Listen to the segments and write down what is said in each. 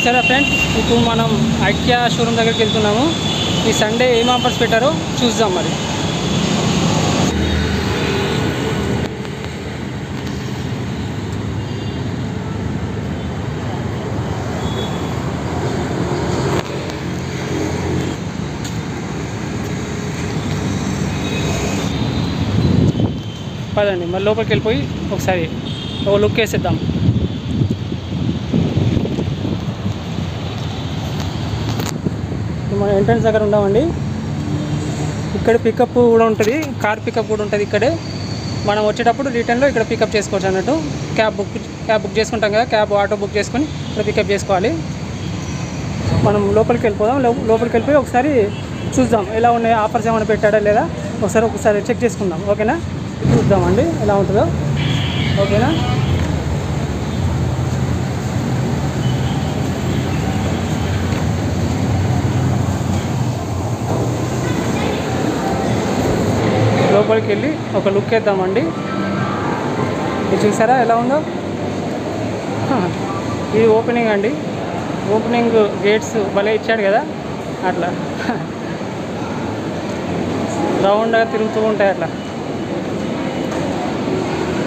చూసారా ఫ్రెండ్స్, ఇప్పుడు మనం ఐక్యా షోరూమ్ దగ్గరికి వెళ్తున్నాము. ఈ సండే ఏం ఆఫర్స్ పెట్టారో చూద్దాం. మరి పదండి, మరి లోపలికి వెళ్ళిపోయి ఒకసారి ఒక లుక్ వేసేద్దాం. మన ఎంట్రన్స్ దగ్గర ఉన్నామండి. ఇక్కడ పికప్ కూడా ఉంటుంది, కార్ పికప్ కూడా ఉంటుంది ఇక్కడే. మనం వచ్చేటప్పుడు రిటర్న్లో ఇక్కడ పికప్ చేసుకోవచ్చు అన్నట్టు. క్యాబ్ బుక్ చేసుకుంటాం కదా, క్యాబ్ ఆటో బుక్ చేసుకొని ఇక్కడ పికప్ చేసుకోవాలి. మనం లోపలికి వెళ్ళిపోదాం. లోపలికి వెళ్ళిపోయి ఒకసారి చూద్దాం ఎలా ఉన్నాయి, ఆఫర్స్ ఏమైనా పెట్టాడా లేదా ఒకసారి చెక్ చేసుకుందాం. ఓకేనా, చూద్దామండి ఎలా ఉంటుందో. ఓకేనా, లోపలికి వెళ్ళి ఒక లుక్ వేద్దామండి. ఇది చూసారా ఎలా ఉందో. ఇది ఓపెనింగ్ అండి, ఓపెనింగ్ గేట్స్ భలే ఇచ్చాడు కదా, అట్లా రౌండ్గా తిరుగుతూ ఉంటాయి. అట్లా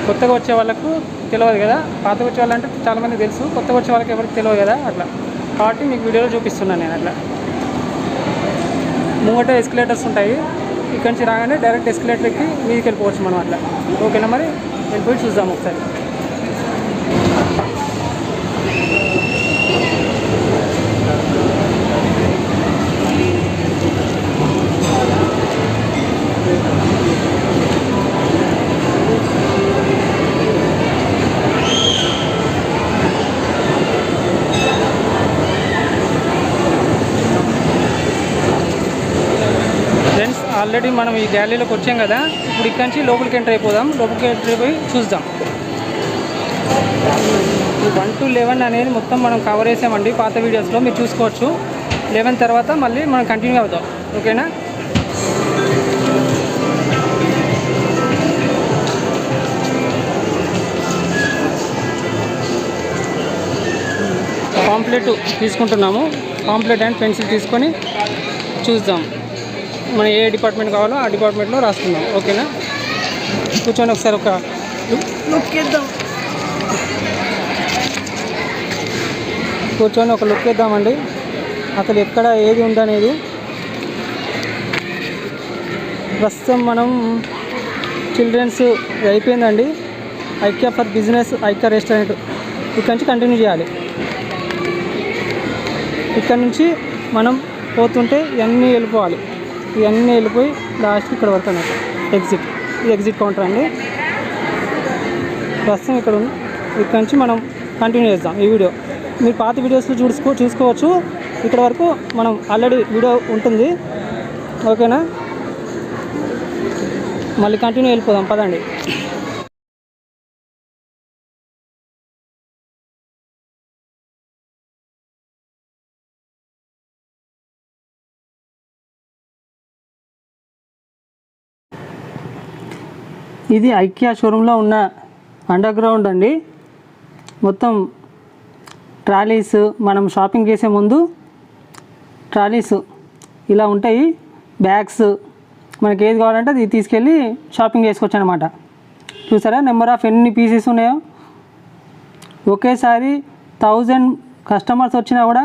కొత్తగా వచ్చే వాళ్ళకు తెలియదు కదా, పాతగా వచ్చే వాళ్ళంటే చాలామంది తెలుసు, కొత్తగా వచ్చే వాళ్ళకి ఎవరికి తెలియదు కదా. అట్లా కాబట్టి మీకు వీడియోలో చూపిస్తున్నాను నేను. అట్లా ముంగట ఎస్కలేటర్స్ ఉంటాయి, ఇక్కడి నుంచి రాగానే డైరెక్ట్ ఎస్కలేటర్కి మీదకి వెళ్ళిపోవచ్చు మనం. అట్లా ఓకేనా, మరి వెళ్ళిపోయి చూద్దాం ఒకసారి. ఆల్రెడీ మనం ఈ గ్యాలరీలోకి వచ్చాం కదా, ఇప్పుడు ఇక్కడి నుంచి లోపలికి ఎంటర్ అయిపోదాం. లోపలికి ఎంటర్ అయిపోయి చూద్దాం. ఈ 1 to 11 అనేది మొత్తం మనం కవర్ చేసామండి పాత వీడియోస్లో, మీరు చూసుకోవచ్చు. 11 తర్వాత మళ్ళీ మనం కంటిన్యూ అవుతాం. ఓకేనా, పాంప్లెట్ తీసుకుంటున్నాము. పాంప్లెట్ అండ్ పెన్సిల్ తీసుకొని చూద్దాం మనం ఏ డిపార్ట్మెంట్ కావాలో ఆ డిపార్ట్మెంట్లో రాసుకుందాం. ఓకేనా, కూర్చొని ఒకసారి ఒక లుక్ వేద్దాం. కూర్చొని ఒక లుక్ వేద్దామండి, అసలు ఎక్కడ ఏది ఉందనేది. ప్రస్తుతం మనం చిల్డ్రన్స్ అయిపోయిందండి. IKEA for business, IKEA restaurant ఇక్కడి నుంచి కంటిన్యూ చేయాలి. ఇక్కడ నుంచి మనం పోతుంటే ఇవన్నీ వెళ్ళిపోవాలి. ఇవన్నీ వెళ్ళిపోయి లాస్ట్ ఇక్కడ వరకు అన్నట్టు ఎగ్జిట్. ఇది ఎగ్జిట్ కౌంటర్ అండి. ప్రస్తుతం ఇక్కడ నుంచి మనం కంటిన్యూ చేద్దాం ఈ వీడియో. మీరు పాత వీడియోస్లో చూసుకోవచ్చు. ఇక్కడ వరకు మనం ఆల్రెడీ వీడియో ఉంటుంది. ఓకేనా, మళ్ళీ కంటిన్యూ వెళ్ళిపోదాం. పదండి. ఇది ఐక్యా షోరూంలో ఉన్న అండర్ గ్రౌండ్ అండి. మొత్తం ట్రాలీస్, మనం షాపింగ్ చేసే ముందు ట్రాలీస్ ఇలా ఉంటాయి. బ్యాగ్స్ మనకి ఏది కావాలంటే అది తీసుకెళ్ళి షాపింగ్ చేసుకోవచ్చు అనమాట. చూసారా నెంబర్ ఆఫ్ ఎన్ని పీసెస్ ఉన్నాయో. ఒకేసారి 1000 కస్టమర్స్ వచ్చినా కూడా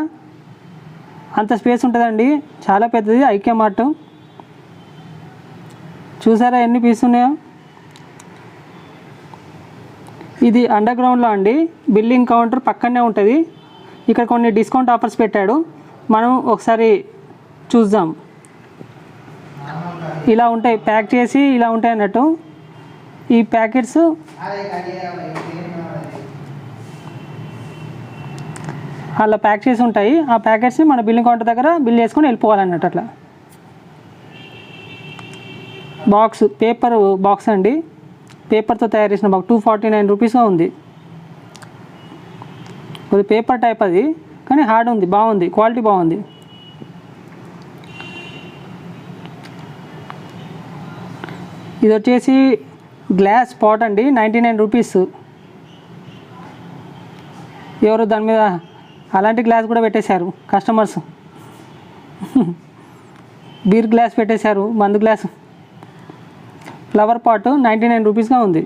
అంత స్పేస్ ఉంటుందండి. చాలా పెద్దది ఐక్యా మార్ట్. చూసారా ఎన్ని పీసెస్ ఉన్నాయో. ఇది అండర్ గ్రౌండ్లో అండి, బిల్లింగ్ కౌంటర్ పక్కనే ఉంటుంది. ఇక్కడ కొన్ని డిస్కౌంట్ ఆఫర్స్ పెట్టాడు, మనం ఒకసారి చూద్దాం. ఇలా ఉంటాయి, ప్యాక్ చేసి ఇలా ఉంటాయి అన్నట్టు. ఈ ప్యాకెట్స్ అలా ప్యాక్ చేసి ఉంటాయి. ఆ ప్యాకెట్స్ని మన బిల్లింగ్ కౌంటర్ దగ్గర బిల్ చేసుకొని వెళ్ళిపోవాలన్నట్టు. అట్లా బాక్స్, పేపర్ బాక్స్ అండి, పేపర్తో తయారు చేసిన బాక్స్. 249 రూపీస్గా ఉంది. అది పేపర్ టైప్, అది కానీ హార్డ్ ఉంది, బాగుంది, క్వాలిటీ బాగుంది. ఇది వచ్చేసి గ్లాస్ పాట్ అండి, 99 రూపీస్. ఎవరు దాని మీద అలాంటి గ్లాస్ కూడా పెట్టేశారు కస్టమర్స్. బీర్ గ్లాస్ పెట్టేశారు, మందు గ్లాసు. ఫ్లవర్ పాట్ 99 రూపీస్గా ఉంది.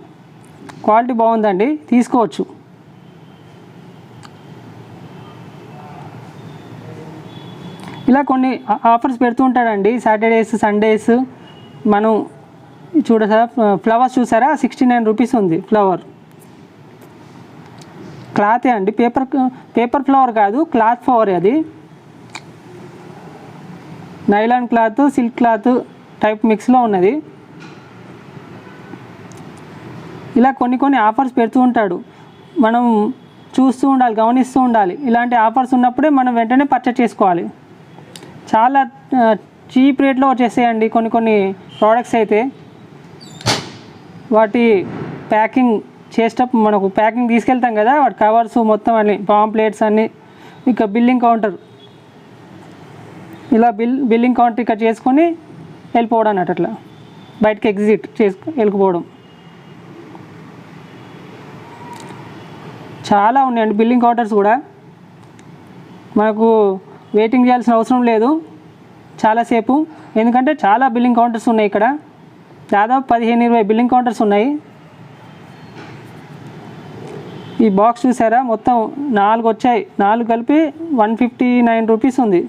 క్వాలిటీ బాగుందండి, తీసుకోవచ్చు. ఇలా కొన్ని ఆఫర్స్ పెడుతూ ఉంటాడండి సాటర్డేస్ సండేస్. మనం చూడసారా ఫ్లవర్స్ చూసారా, 69 రూపీస్ ఉంది ఫ్లవర్. క్లాతే అండి, పేపర్ ఫ్లవర్ కాదు, క్లాత్ ఫ్లవర్. అది nylon cloth silk cloth type మిక్స్లో ఉన్నది. ఇలా కొన్ని ఆఫర్స్ పెడుతూ ఉంటాడు, మనం చూస్తూ ఉండాలి, గమనిస్తూ ఉండాలి. ఇలాంటి ఆఫర్స్ ఉన్నప్పుడే మనం వెంటనే పర్చేస్ చేసుకోవాలి. చాలా చీప్ రేట్లో వచ్చేసాయండి కొన్ని ప్రోడక్ట్స్ అయితే. వాటి ప్యాకింగ్ చేసేటప్పుడు మనకు ప్యాకింగ్ తీసుకెళ్తాం కదా, వాటి కవర్స్ మొత్తం అన్ని పాంప్లెట్స్ అన్నీ. ఇక బిల్లింగ్ కౌంటర్, ఇలా బిల్లింగ్ కౌంటర్ ఇక్కడ చేసుకొని వెళ్ళిపోవడం అన్నట్టు, అట్లా బయటకి ఎగ్జిట్ వెళ్ళిపోవడం. చాలా ఉన్నాయండి బిల్లింగ్ కౌంటర్స్ కూడా. మనకు వెయిటింగ్ చేయాల్సిన అవసరం లేదు చాలాసేపు, ఎందుకంటే చాలా బిల్లింగ్ కౌంటర్స్ ఉన్నాయి ఇక్కడ. దాదాపు 15-20 బిల్లింగ్ కౌంటర్స్ ఉన్నాయి. ఈ బాక్స్ చూసారా, మొత్తం 4 వచ్చాయి. 4 కలిపి 159 రూపీస్ ఉంది.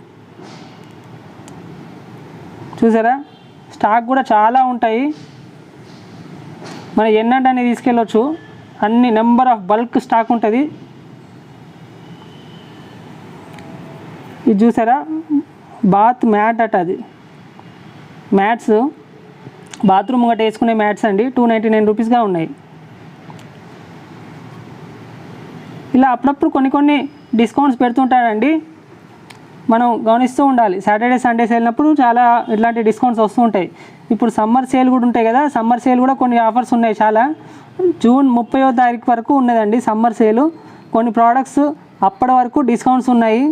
చూసారా, స్టాక్ కూడా చాలా ఉంటాయి. మనం ఎన్నంటే అనేది తీసుకెళ్ళొచ్చు. అన్ని నెంబర్ ఆఫ్ బల్క్ స్టాక్ ఉంటుంది. ఇది చూసారా, బాత్ మ్యాట్ అట, అది మ్యాట్స్, బాత్రూమ్ గట్ట వేసుకునే మ్యాట్స్ అండి. 299 రూపీస్గా ఉన్నాయి. ఇలా అప్పుడప్పుడు కొన్ని డిస్కౌంట్స్ పెడుతుంటాడండి, మనం గమనిస్తూ ఉండాలి. సాటర్డే సండేస్ వెళ్ళినప్పుడు చాలా ఇట్లాంటి డిస్కౌంట్స్ వస్తూ ఉంటాయి. ఇప్పుడు సమ్మర్ సేల్ కూడా ఉంటాయి కదా, సమ్మర్ సేల్ కూడా కొన్ని ఆఫర్స్ ఉన్నాయి చాలా. జూన్ 30వ తారీఖు వరకు ఉన్నదండి సమ్మర్ సేలు. కొన్ని ప్రోడక్ట్స్ అప్పటి వరకు డిస్కౌంట్స్ ఉన్నాయి.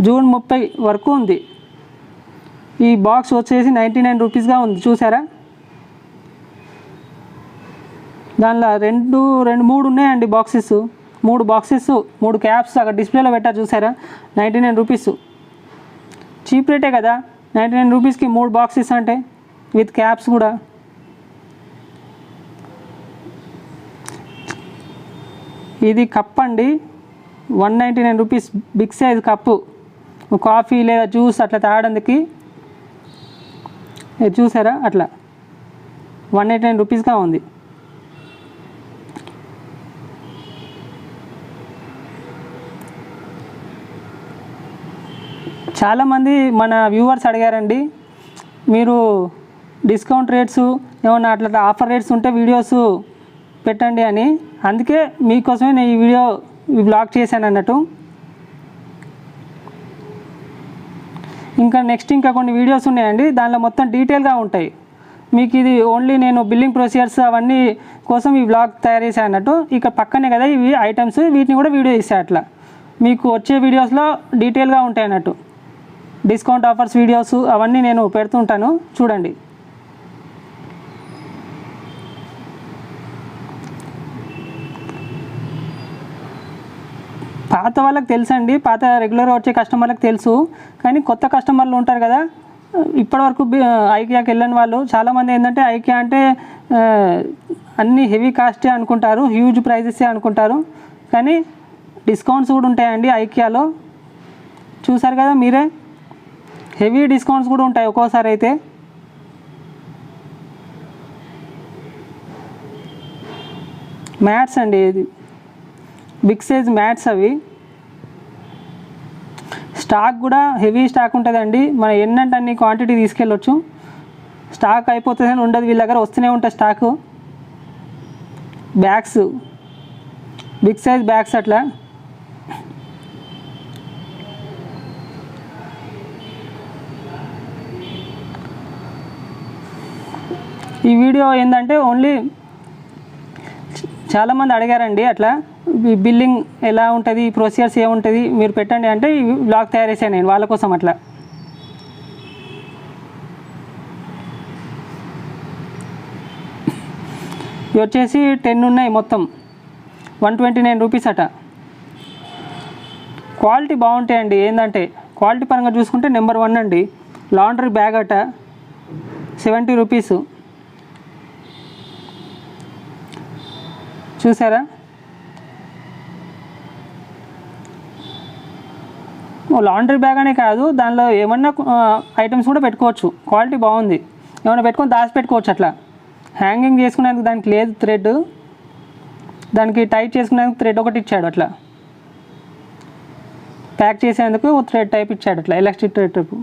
జూన్ 30 వరకు ఉంది. ఈ బాక్స్ వచ్చేసి 99 రూపీస్గా ఉంది. చూసారా, దానిలో 3 ఉన్నాయండి బాక్సెస్. 3 బాక్సెస్, 3 క్యాప్స్ అక్కడ డిస్ప్లేలో పెట్టారు చూసారా. 99 రూపీస్ చీప్ రేటే కదా. 99 రూపీస్కి 3 బాక్సెస్ అంటే విత్ క్యాప్స్ కూడా. ఇది కప్ అండి, 199 rupees big size cup. Coffee లేదా జ్యూస్ అట్లా తాగడానికి. ఇది చూసారా, అట్లా 189 రూపీస్గా ఉంది. చాలామంది మన వ్యూవర్స్ అడిగారండి, మీరు డిస్కౌంట్ రేట్స్ ఏమన్నా అట్లా ఆఫర్ రేట్స్ ఉంటే వీడియోస్ పెట్టండి అని. అందుకే మీకోసమే నేను ఈ బ్లాగ్ చేశాను అన్నట్టు. ఇంకా నెక్స్ట్ కొన్ని వీడియోస్ ఉన్నాయండి, దానిలో మొత్తం డీటెయిల్గా ఉంటాయి. మీకు ఇది ఓన్లీ నేను బిల్లింగ్ ప్రొసీజర్స్ అవన్నీ కోసం ఈ బ్లాగ్ తయారు చేశాను అన్నట్టు. ఇక పక్కనే కదా ఇవి ఐటమ్స్, వీటిని కూడా వీడియో ఇస్తాను. అట్లా మీకు వచ్చే వీడియోస్లో డీటెయిల్గా ఉంటాయి అన్నట్టు. డిస్కౌంట్ ఆఫర్స్ వీడియోస్ అవన్నీ నేను పెడుతుంటాను, చూడండి. పాత వాళ్ళకి తెలుసండి, పాత రెగ్యులర్గా వచ్చే కస్టమర్లకు తెలుసు. కానీ కొత్త కస్టమర్లు ఉంటారు కదా, ఇప్పటివరకు ఐకియాకి వెళ్ళని వాళ్ళు చాలామంది ఏంటంటే ఐకియా అంటే అన్నీ హెవీ కాస్టే అనుకుంటారు, హ్యూజ్ ప్రైజెసే అనుకుంటారు. కానీ డిస్కౌంట్స్ కూడా ఉంటాయండి ఐకియాలో. చూసారు కదా మీరే, హెవీ డిస్కౌంట్స్ కూడా ఉంటాయి ఒక్కోసారి అయితే. మ్యాట్స్ అండి, ఇది బిగ్ సైజ్ మ్యాట్స్. అవి స్టాక్ కూడా హెవీ స్టాక్ ఉంటుందండి. మనం ఎన్నంటే అన్ని క్వాంటిటీ తీసుకెళ్ళొచ్చు. స్టాక్ అయిపోతుందని ఉండదు, వీళ్ళ దగ్గర వస్తూనే ఉంటుంది stock. Bags, big size bags అట్లా. ఈ వీడియో ఏంటంటే ఓన్లీ చాలామంది అడిగారండి అట్లా బిల్లింగ్ ఎలా ఉంటుంది, ప్రొసీజర్స్ ఏముంటుంది మీరు పెట్టండి అంటే ఈ బ్లాగ్ తయారు చేశాను నేను వాళ్ళ కోసం. అట్లా ఇవి వచ్చేసి 10 ఉన్నాయి మొత్తం, 129 రూపీస్ అట. క్వాలిటీ బాగుంటాయండి. ఏంటంటే క్వాలిటీ పరంగా చూసుకుంటే నెంబర్ 1 అండి. లాండ్రీ బ్యాగ్ అట 70 రూపీస్. చూసారా? లాండ్రీ బ్యాగ్ అనే కాదు, దానిలో ఏమన్నా ఐటమ్స్ కూడా పెట్టుకోవచ్చు. క్వాలిటీ బాగుంది. ఏమైనా పెట్టుకొని దాచి పెట్టుకోవచ్చు. అట్లా హ్యాంగింగ్ చేసుకునేందుకు దానికి లేదు థ్రెడ్, దానికి టైట్ చేసుకునేందుకు థ్రెడ్ ఒకటి ఇచ్చాడు. అట్లా ప్యాక్ చేసేందుకు థ్రెడ్ టైప్ ఇచ్చాడు, అట్లా ఎలాస్టిక్ థ్రెడ్ టైపు.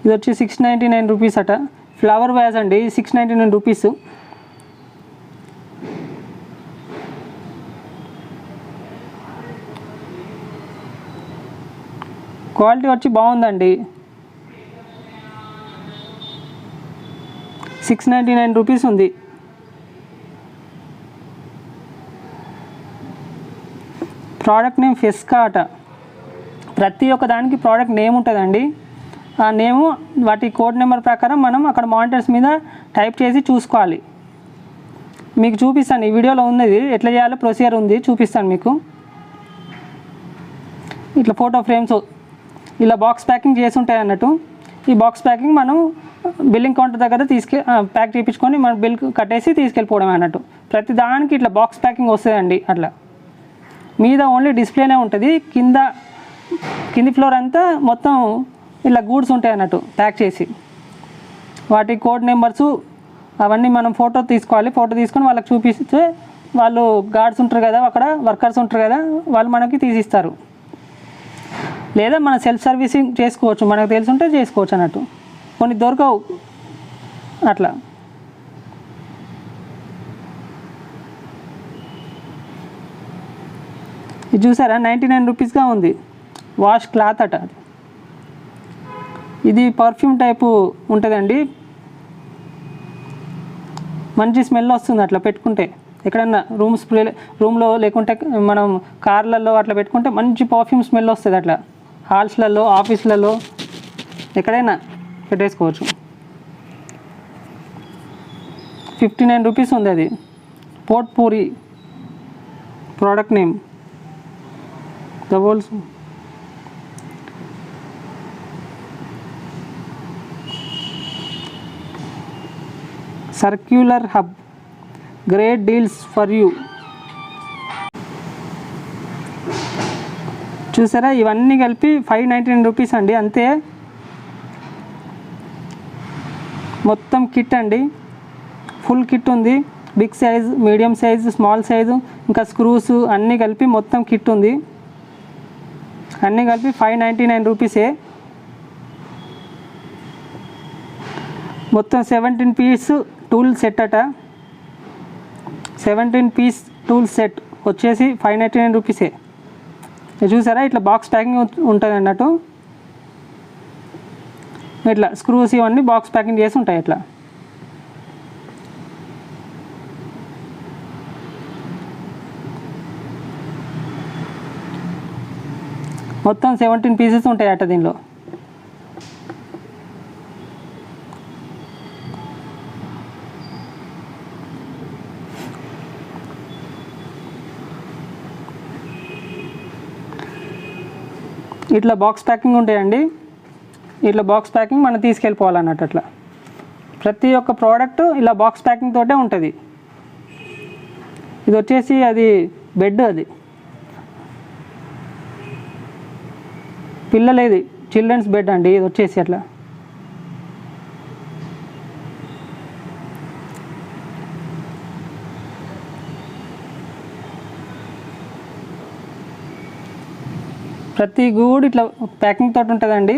ఇది వచ్చి 699 రూపీస్ అట. ఫ్లవర్ వ్యాజ్ అండి, 699 రూపీస్. క్వాలిటీ వచ్చి బాగుందండి. 699 రూపీస్ ఉంది. ప్రోడక్ట్ నేమ్ ఫెస్కా అట. ప్రతి ఒక్క దానికి ప్రోడక్ట్ నేమ్ ఉంటుందండి. ఆ నేము వాటి కోడ్ నెంబర్ ప్రకారం మనం అక్కడ మానిటర్స్ మీద టైప్ చేసి చూసుకోవాలి. మీకు చూపిస్తాను, ఈ వీడియోలో ఉన్నది ఎట్లా చేయాలో ప్రొసీజర్ ఉంది, చూపిస్తాను మీకు. ఇట్లా ఫోటో ఫ్రేమ్స్ ఇలా బాక్స్ ప్యాకింగ్ చేసి ఉంటాయి అన్నట్టు. ఈ బాక్స్ ప్యాకింగ్ మనం బిల్లింగ్ కౌంటర్ దగ్గర ప్యాక్ చేయించుకొని మనం బిల్ కట్టేసి తీసుకెళ్ళిపోవడం అన్నట్టు. ప్రతి దానికి ఇట్లా బాక్స్ ప్యాకింగ్ వస్తుందండి. అట్లా మీద ఓన్లీ డిస్ప్లేనే ఉంటుంది, కింది ఫ్లోర్ అంతా మొత్తం ఇలా గూడ్స్ ఉంటాయి అన్నట్టు ప్యాక్ చేసి. వాటి కోడ్ నెంబర్సు అవన్నీ మనం ఫోటో తీసుకోవాలి. ఫోటో తీసుకొని వాళ్ళకి చూపిస్తే వాళ్ళు గార్డ్స్ ఉంటారు కదా, అక్కడ వర్కర్స్ ఉంటారు కదా, వాళ్ళు మనకి తీసిస్తారు. లేదా మనం సెల్ఫ్ సర్వీసింగ్ చేసుకోవచ్చు, మనకు తెలుసుంటే చేసుకోవచ్చు అన్నట్టు. కొన్ని దొరకవు అట్లా. ఇది చూసారా, 99 రూపీస్గా ఉంది. వాష్ క్లాత్ అట. ఇది పర్ఫ్యూమ్ టైపు ఉంటుందండి, మంచి స్మెల్ వస్తుంది అట్లా పెట్టుకుంటే. ఎక్కడన్నా రూమ్లో లేకుంటే మనం కార్లలో అట్లా పెట్టుకుంటే మంచి పర్ఫ్యూమ్ స్మెల్ వస్తుంది. అట్లా హాల్స్లలో, ఆఫీస్లలో ఎక్కడైనా పెట్టేసుకోవచ్చు. 59 రూపీస్ ఉంది అది. Potpourri product name. The worlds circular hub, great deals for you. చూసారా, ఇవన్నీ కలిపి 599 రూపీస్ అండి, అంతే. మొత్తం కిట్ అండి, ఫుల్ కిట్ ఉంది. Big size, medium size, small size, ఇంకా స్క్రూస్ అన్నీ కలిపి మొత్తం కిట్ ఉంది. అన్నీ కలిపి 599 రూపీసే. మొత్తం 17 పీస్ టూల్ సెట్ అట. 17 పీస్ టూల్ సెట్ వచ్చేసి 599 రూపీసే. చూసారా, ఇట్లా బాక్స్ ప్యాకింగ్ ఉంటుంది అన్నట్టు. ఇట్లా స్క్రూస్ ఇవన్నీ బాక్స్ ప్యాకింగ్ చేసి ఉంటాయి. ఇట్లా మొత్తం 17 పీసెస్ ఉంటాయి అట దీనిలో. ఇట్లా బాక్స్ ప్యాకింగ్ ఉంటాయండి. ఇట్లా బాక్స్ ప్యాకింగ్ మనం తీసుకెళ్ళిపోవాలన్నట్టు. అట్లా ప్రతి ఒక్క ప్రోడక్ట్ ఇలా బాక్స్ ప్యాకింగ్ తోటే ఉంటుంది. ఇది వచ్చేసి అది బెడ్, అది పిల్లలేది చిల్డ్రన్స్ బెడ్ అండి. ఇది వచ్చేసి అట్లా ప్రతి గూడు ఇట్లా ప్యాకింగ్ తోటి ఉంటుందండి.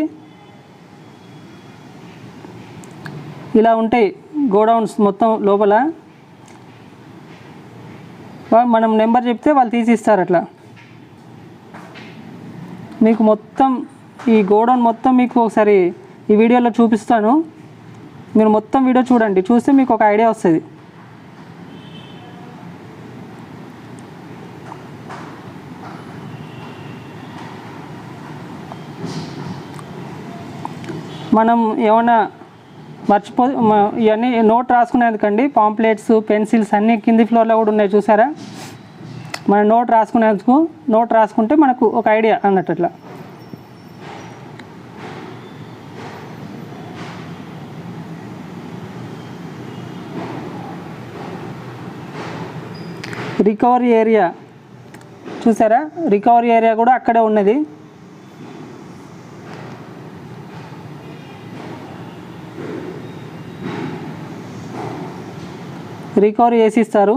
ఇలా ఉంటాయి గోడౌన్స్ మొత్తం లోపల. మనం నెంబర్ చెప్తే వాళ్ళు తీసిస్తారు. అట్లా మీకు మొత్తం ఈ గోడౌన్ మొత్తం మీకు ఒకసారి ఈ వీడియోలో చూపిస్తాను. మీరు మొత్తం వీడియో చూడండి, చూస్తే మీకు ఒక ఐడియా వస్తుంది. మనం ఏమైనా ఇవన్నీ నోట్ రాసుకునేందుకండి పాంప్లెట్స్, పెన్సిల్స్ అన్నీ కింది ఫ్లోర్లో కూడా ఉన్నాయి. చూసారా, మన నోట్ రాసుకుంటే మనకు ఒక ఐడియా అన్నట్టు అట్లా. రికవరీ ఏరియా చూసారా, రికవరీ ఏరియా కూడా అక్కడే ఉన్నది. రికవరీ చేసి ఇస్తారు.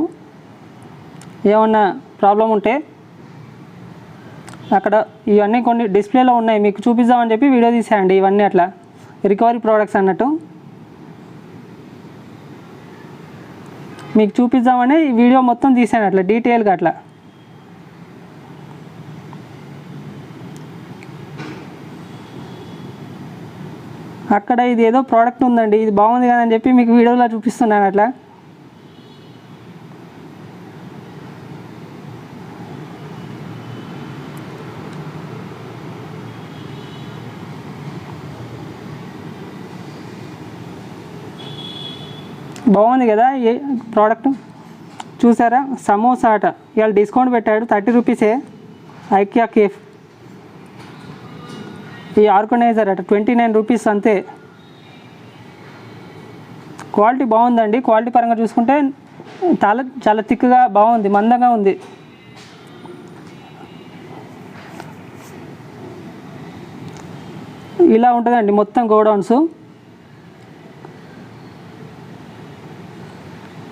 ఏమన్నా ప్రాబ్లం ఉంటే అక్కడ ఇవన్నీ కొన్ని డిస్ప్లేలో ఉన్నాయి, మీకు చూపిద్దామని చెప్పి వీడియో తీసేయండి. ఇవన్నీ అట్లా రికవరీ ప్రోడక్ట్స్ అన్నట్టు మీకు చూపిద్దామని ఈ వీడియో మొత్తం తీసాను అట్లా డీటెయిల్గా అట్లా. అక్కడ ఇది ఏదో ప్రోడక్ట్ ఉందండి, ఇది బాగుంది కదా అని చెప్పి మీకు వీడియోలో చూపిస్తున్నాను అట్లా. బాగుంది కదా ఏ ప్రోడక్ట్ చూసారా. సమోసా అట ఇవాళ డిస్కౌంట్ పెట్టాడు 30 రూపీసే. ఐకియా కేఫ్ ఈ ఆర్గనైజర్ అట 29 రూపీస్ అంతే. క్వాలిటీ బాగుందండి, క్వాలిటీ పరంగా చూసుకుంటే చాలా థిక్గా బాగుంది, మందంగా ఉంది. ఇలా ఉంటుందండి మొత్తం గోడౌన్స్.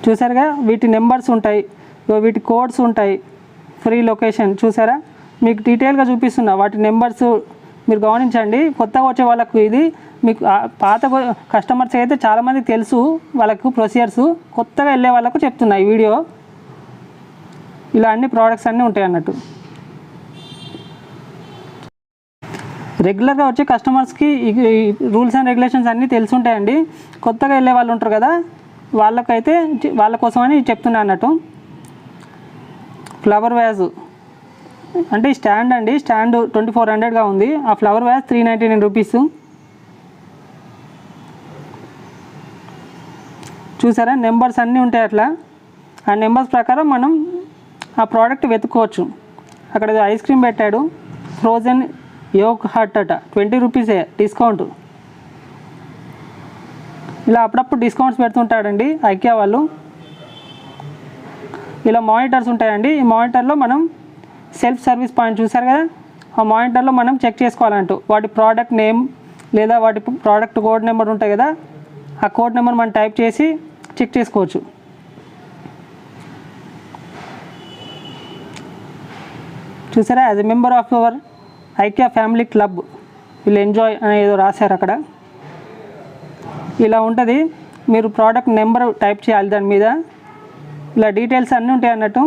చూసారుగా, వీటి నెంబర్స్ ఉంటాయి, వీటి కోడ్స్ ఉంటాయి, ఫ్రీ లొకేషన్ చూసారా. మీకు డీటెయిల్గా చూపిస్తున్నా వాటి నెంబర్స్ మీరు గమనించండి. కొత్తగా వచ్చే వాళ్ళకు ఇది మీకు పాత కస్టమర్స్ అయితే చాలామందికి తెలుసు వాళ్ళకు ప్రొసీజర్స్, కొత్తగా వెళ్ళే వాళ్ళకు చెప్తున్నా ఈ వీడియో. ఇలా అన్ని ప్రోడక్ట్స్ అన్నీ ఉంటాయి అన్నట్టు. రెగ్యులర్గా వచ్చే కస్టమర్స్కి ఈ రూల్స్ అండ్ రెగ్యులేషన్స్ అన్నీ తెలుసుంటాయండి. కొత్తగా వెళ్ళే వాళ్ళు ఉంటారు కదా, వాళ్ళకైతే వాళ్ళ కోసమని చెప్తున్నా అన్నట్టు. ఫ్లవర్ వ్యాజ్ అంటే స్టాండ్ అండి, స్టాండ్ 2400గా ఉంది. ఆ ఫ్లవర్ వ్యాజ్ 399 రూపీస్. చూసారా, నెంబర్స్ అన్నీ ఉంటాయి అట్లా. ఆ నెంబర్స్ ప్రకారం మనం ఆ ప్రోడక్ట్ వెతుక్కోవచ్చు. అక్కడ ఐస్ క్రీమ్ పెట్టాడు, ఫ్రోజన్ యోగ్ హాట్ అట 20 రూపీసే డిస్కౌంట్. ఇలా అప్పుడప్పుడు డిస్కౌంట్స్ పెడుతుంటాడండి ఐకియా వాళ్ళు. ఇలా మానిటర్స్ ఉంటాయండి. ఈ మానిటర్లో మనం సెల్ఫ్ సర్వీస్ పాయింట్ చూసారు కదా, ఆ మానిటర్లో మనం చెక్ చేసుకోవాలంటూ వాటి ప్రోడక్ట్ నేమ్ లేదా వాటి ప్రోడక్ట్ కోడ్ నెంబర్ ఉంటాయి కదా, ఆ కోడ్ నెంబర్ మనం టైప్ చేసి చెక్ చేసుకోవచ్చు. చూసారా, as a member of your IKEA family club will enjoy అని ఏదో రాశారు అక్కడ. ఇలా ఉంటుంది, మీరు ప్రోడక్ట్ నెంబర్ టైప్ చేయాలి దాని మీద. ఇలా డీటెయిల్స్ అన్నీ ఉంటాయి అన్నట్టు,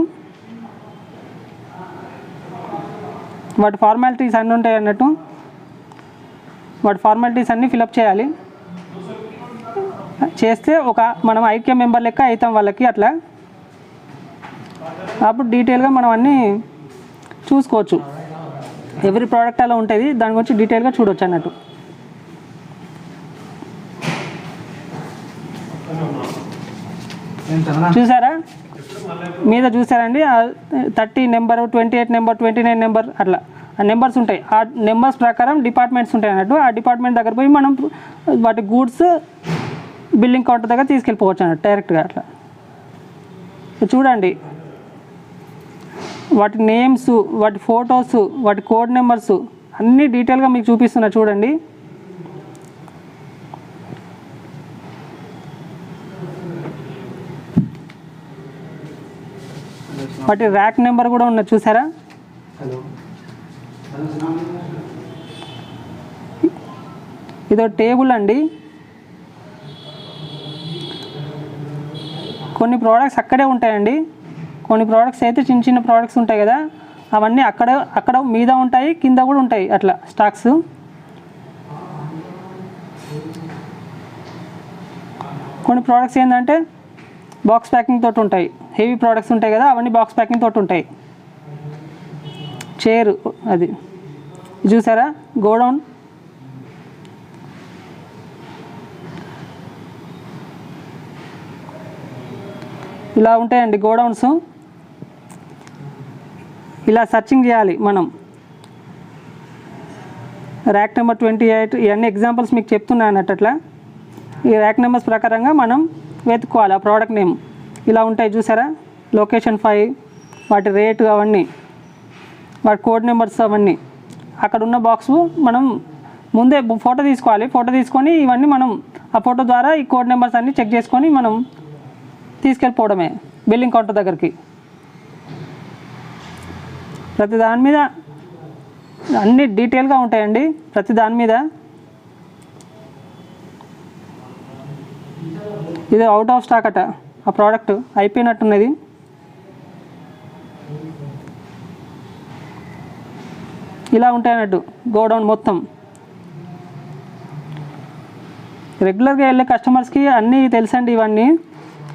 వాటి ఫార్మాలిటీస్ అన్నీ ఉంటాయి అన్నట్టు. వాటి ఫార్మాలిటీస్ అన్నీ ఫిలప్ చేయాలి. చేస్తే మనం ఐకియా మెంబర్ లెక్క అవుతాం వాళ్ళకి అట్లా. అప్పుడు డీటెయిల్గా మనం అన్నీ చూసుకోవచ్చు. ఎవ్రీ ప్రోడక్ట్ అలా ఉంటుంది, దాని గురించి డీటెయిల్గా చూడవచ్చు అన్నట్టు. చూసారా, మీద చూసారండి 30 నెంబర్, 28 నెంబర్, 29 నెంబర్ అట్లా ఆ నెంబర్స్ ఉంటాయి. ఆ నెంబర్స్ ప్రకారం డిపార్ట్మెంట్స్ ఉంటాయి అన్నట్టు. ఆ డిపార్ట్మెంట్ దగ్గర పోయి మనం వాటి గూడ్స్ బిల్లింగ్ కౌంటర్ దగ్గర తీసుకెళ్ళిపోవచ్చు అన్నట్టు డైరెక్ట్గా అట్లా. చూడండి, వాటి నేమ్స్, వాటి ఫొటోస్, వాటి కోడ్ నెంబర్స్ అన్నీ డీటెయిల్గా మీకు చూపిస్తున్నా చూడండి. వాటి ర్యాక్ నెంబర్ కూడా ఉన్నది చూసారా. ఇదో టేబుల్ అండి. కొన్ని ప్రోడక్ట్స్ అక్కడే ఉంటాయండి, కొన్ని ప్రోడక్ట్స్ అయితే చిన్న చిన్న ప్రోడక్ట్స్ ఉంటాయి కదా, అవన్నీ అక్కడ మీద ఉంటాయి, కింద కూడా ఉంటాయి అట్లా స్టాక్స్. కొన్ని ప్రోడక్ట్స్ ఏంటంటే బాక్స్ ప్యాకింగ్ తోటి ఉంటాయి, హెవీ ప్రోడక్ట్స్ ఉంటాయి కదా, అవన్నీ బాక్స్ ప్యాకింగ్ తోటి ఉంటాయి. చైర్ అది చూసారా, గోడౌన్. ఇలా ఉంటాయండి గోడౌన్స్. ఇలా సర్చింగ్ చేయాలి మనం. ర్యాక్ నెంబర్ 28 ఇవన్నీ ఎగ్జాంపుల్స్ మీకు చెప్తున్నాను అన్నట్టు. అట్లా ఈ ర్యాక్ నెంబర్స్ ప్రకారంగా మనం వెతుక్కోవాలి. ఆ ప్రోడక్ట్ నేమ్ ఇలా ఉంటాయి చూసారా, లొకేషన్ 5, వాటి రేటు అవన్నీ, వాటి కోడ్ నెంబర్స్ అవన్నీ. అక్కడ ఉన్న బాక్స్ మనం ముందే ఫోటో తీసుకోవాలి. ఫోటో తీసుకొని ఇవన్నీ మనం ఆ ఫోటో ద్వారా ఈ కోడ్ నెంబర్స్ అన్నీ చెక్ చేసుకొని మనం తీసుకెళ్ళిపోవడమే బిల్లింగ్ కౌంటర్ దగ్గరికి. ప్రతి దాని మీద అన్నీ డీటెయిల్గా ఉంటాయండి. ప్రతి దాని మీద ఇది అవుట్ ఆఫ్ స్టాక్ అట, ఆ ప్రోడక్ట్ అయిపోయినట్టున్నది. ఇలా ఉంటాయి అన్నట్టు గోడౌన్ మొత్తం. రెగ్యులర్గా వెళ్ళే కస్టమర్స్కి అన్నీ తెలుసండి ఇవన్నీ.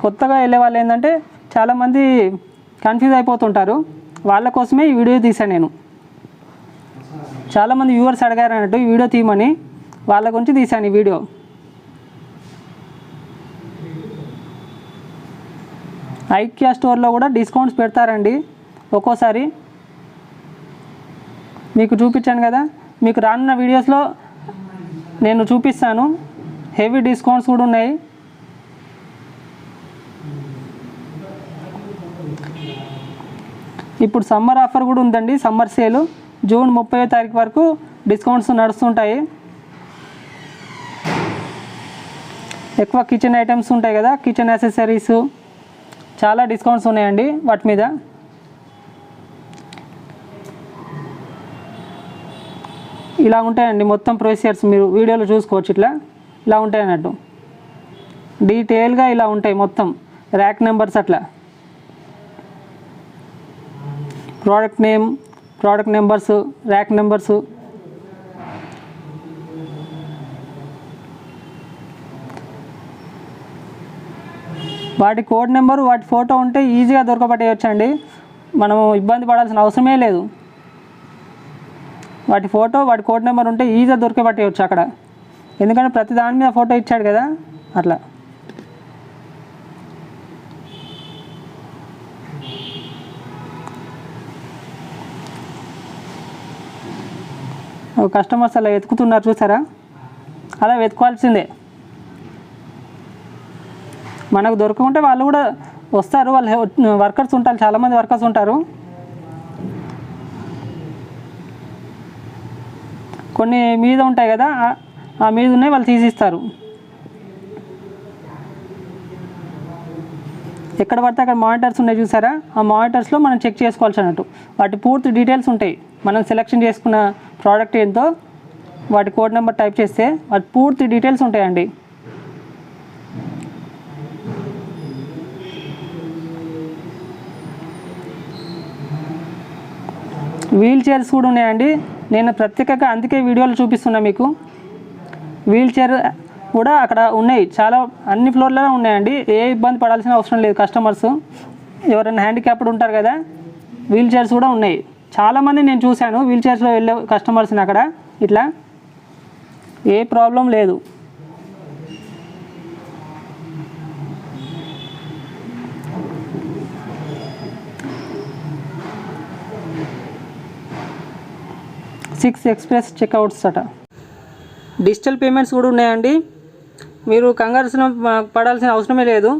కొత్తగా వెళ్ళే వాళ్ళు ఏంటంటే చాలామంది కన్ఫ్యూజ్ అయిపోతుంటారు. వాళ్ళ కోసమే ఈ వీడియో తీసాను నేను. చాలామంది వ్యూవర్స్ అడిగారు అన్నట్టు ఈ వీడియో తీయమని, వాళ్ళ గురించి తీశాను ఈ వీడియో. ఐక్యా స్టోర్లో కూడా డిస్కౌంట్స్ పెడతారండి ఒక్కోసారి. మీకు చూపించాను కదా, మీకు రానున్న వీడియోస్లో నేను చూపిస్తాను. హెవీ డిస్కౌంట్స్ కూడా ఉన్నాయి. ఇప్పుడు సమ్మర్ ఆఫర్ కూడా ఉందండి, సమ్మర్ సేలు. జూన్ 30వ తారీఖు వరకు డిస్కౌంట్స్ నడుస్తుంటాయి. ఎక్కువ కిచెన్ ఐటమ్స్ ఉంటాయి కదా, కిచెన్ యాక్సెసరీస్, చాలా డిస్కౌంట్స్ ఉన్నాయండి వాటి మీద. ఇలా ఉంటాయండి మొత్తం ప్రొసీజర్స్, మీరు వీడియోలో చూసుకోవచ్చు. ఇలా ఉంటాయి అన్నట్టు డీటెయిల్గా ఇలా ఉంటాయి మొత్తం. ర్యాక్ నెంబర్స్ అట్లా, product name, product numbers, rack numbers. వాటి కోడ్ నెంబరు, వాటి ఫోటో ఉంటే ఈజీగా దొరకబట్టేయచ్చండి. మనము ఇబ్బంది పడాల్సిన అవసరమే లేదు. వాటి ఫోటో, వాటి కోడ్ నెంబర్ ఉంటే ఈజీగా దొరకబట్టేయచ్చు అక్కడ. ఎందుకంటే ప్రతి దాని మీద ఫోటో ఇచ్చాడు కదా అట్లా. కస్టమర్స్ అలా వెతుకుతున్నారు చూసారా, అలా వెతుకోవాల్సిందే. మనకు దొరకకుంటే వాళ్ళు కూడా వస్తారు, వాళ్ళు వర్కర్స్ ఉంటారు, చాలామంది వర్కర్స్ ఉంటారు. కొన్ని మీద ఉంటాయి కదా, ఆ మీద ఉన్నాయి వాళ్ళు తీసిస్తారు. ఎక్కడ పడితే అక్కడ మానిటర్స్ ఉన్నాయి చూసారా, ఆ మానిటర్స్లో మనం చెక్ చేసుకోవాల్సి అన్నట్టు. వాటి పూర్తి డీటెయిల్స్ ఉంటాయి. మనం సెలెక్షన్ చేసుకున్న ప్రోడక్ట్ ఏంటో వాటి కోడ్ నెంబర్ టైప్ చేస్తే వాటి పూర్తి డీటెయిల్స్ ఉంటాయండి. వీల్ చైర్స్ కూడా ఉన్నాయండి. నేను ప్రత్యేకంగా అందుకే వీడియోలు చూపిస్తున్నా మీకు. వీల్ చైర్ కూడా అక్కడ ఉన్నాయి, చాలా అన్ని ఫ్లోర్లలో ఉన్నాయండి. ఏ ఇబ్బంది పడాల్సిన అవసరం లేదు. కస్టమర్స్ ఎవరైనా హ్యాండిక్యాప్డ్ ఉంటారు కదా, వీల్ చైర్స్ కూడా ఉన్నాయి. చాలామంది నేను చూశాను వీల్ చైర్స్లో వెళ్ళే కస్టమర్స్ని అక్కడ. ఇట్లా ఏ ప్రాబ్లం లేదు. సిక్స్ ఎక్స్ప్రెస్ చెక్అవుట్స్ అట. డిజిటల్ పేమెంట్స్ కూడా ఉన్నాయండి. మీరు కంగారు పడాల్సిన అవసరమే లేదు.